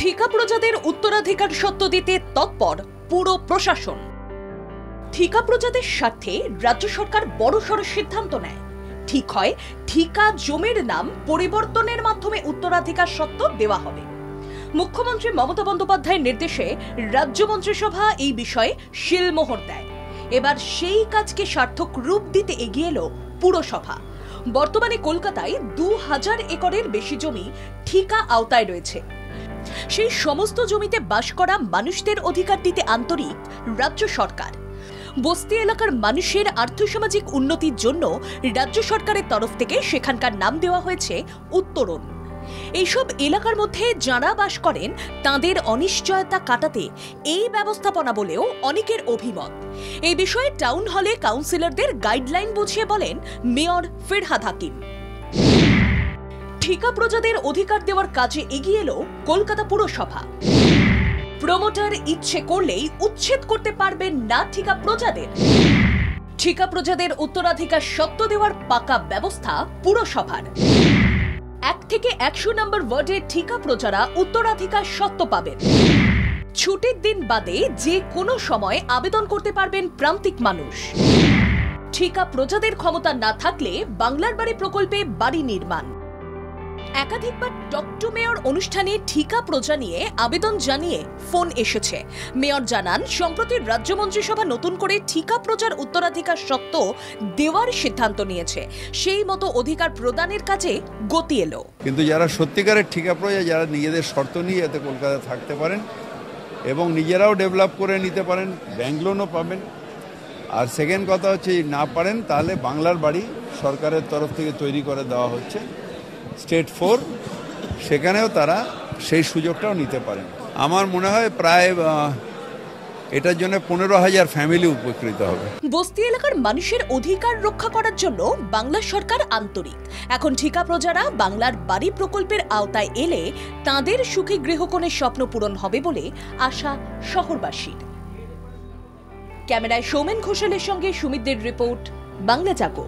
ঠিকা প্রজাদের উত্তরাধিকার সত্ত্ব দিতে তৎপর পুরো প্রশাসন। ঠিকা প্রজাদের স্বার্থে রাজ্য সরকার বড়সড় সিদ্ধান্ত নেয়। ঠিক হয় ঠিকা জমির নাম পরিবর্তনের মাধ্যমে উত্তরাধিকার সত্ত্ব দেওয়া হবে। মুখ্যমন্ত্রী মমতা বন্দ্যোপাধ্যায়ের নির্দেশে রাজ্য মন্ত্রিসভা এই বিষয়ে শিলমোহর দেয়। এবার সেই কাজকে সার্থক রূপ দিতে এগিয়ে এলো পুরসভা। বর্তমানে কলকাতায় 2000 একরের বেশি জমি ঠিকা আওতায় রয়েছে। সেই সমস্ত জমিতে বাস করা মানুষদের অধিকার দিতে আন্তরিক রাজ্য সরকার। বস্তি এলাকার মানুষের আর্থসামাজিক উন্নতির জন্য রাজ্য সরকারের তরফ থেকে সেখানকার নাম দেওয়া হয়েছে উত্তরণ। এইসব এলাকার মধ্যে যারা বাস করেন তাদের অনিশ্চয়তা কাটাতে এই ব্যবস্থাপনা বলেও অনেকের অভিমত। এই বিষয়ে টাউন হলে কাউন্সিলরদের গাইডলাইন বুঝিয়ে বলেন মেয়র ফিরহাদ হাকিম। ঠিকা প্রজাদের অধিকার দেওয়ার কাজে এগিয়ে এলো কলকাতা পুরসভা। প্রমোটার ইচ্ছে করলেই উচ্ছেদ করতে পারবেন না ঠিকা প্রজাদের। ঠিকা প্রজাদের উত্তরাধিকার সত্ত্ব দেওয়ার পাকা ব্যবস্থা পুরসভার। 1 থেকে 100 নম্বর ওয়ার্ডে ঠিকা প্রজারা উত্তরাধিকার সত্ত্ব পাবেন। ছুটির দিন বাদে যে কোনো সময় আবেদন করতে পারবেন প্রান্তিক মানুষ। ঠিকা প্রজাদের ক্ষমতা না থাকলে বাংলার বাড়ি প্রকল্পে বাড়ি নির্মাণ। একাধিকবার টক টু মেয়র অনুষ্ঠানে ঠিকা প্রজা নিয়ে আবেদন জানিয়ে ফোন এসেছে। মেয়র জানান, সম্প্রতি রাজ্য মন্ত্রিসভা নতুন করে ঠিকা প্রজার উত্তরাধিকার সত্ত্ব দেওয়ার সিদ্ধান্ত নিয়েছে। সেই মতো অধিকার প্রদানের কাজে গতি এলো। কিন্তু যারা সত্যিকারের ঠিকা প্রজা, যারা নিজেদের শর্ত নিয়ে এতে কলকাতায় থাকতে পারেন এবং নিজেরাও ডেভেলপ করে নিতে পারেন, ব্যাংক লোনও পাবেন। আর সেকেন্ড কথা হচ্ছে, না পারেন তাহলে বাংলার বাড়ি সরকারের তরফ থেকে তৈরি করে দেওয়া হচ্ছে স্টেট 4, সেখানেও তারা সেই সুযোগটাও নিতে পারেন। আমার মনে হয় প্রায় এটার জন্য 15,000 ফ্যামিলি উপকৃত হবে। বস্তি এলাকার মানুষের অধিকার রক্ষা করার জন্য বাংলা সরকার আন্তরিক। এখন ঠিকা প্রজারা বাংলার বাড়ি প্রকল্পের আওতায় এলে তাদের সুখী গৃহকোণের স্বপ্ন পূরণ হবে বলে আশা শহরবাসীর। ক্যামেরায় সৌমেন ঘোষালের সঙ্গে সুমিতদের রিপোর্ট, বাংলা জাগো।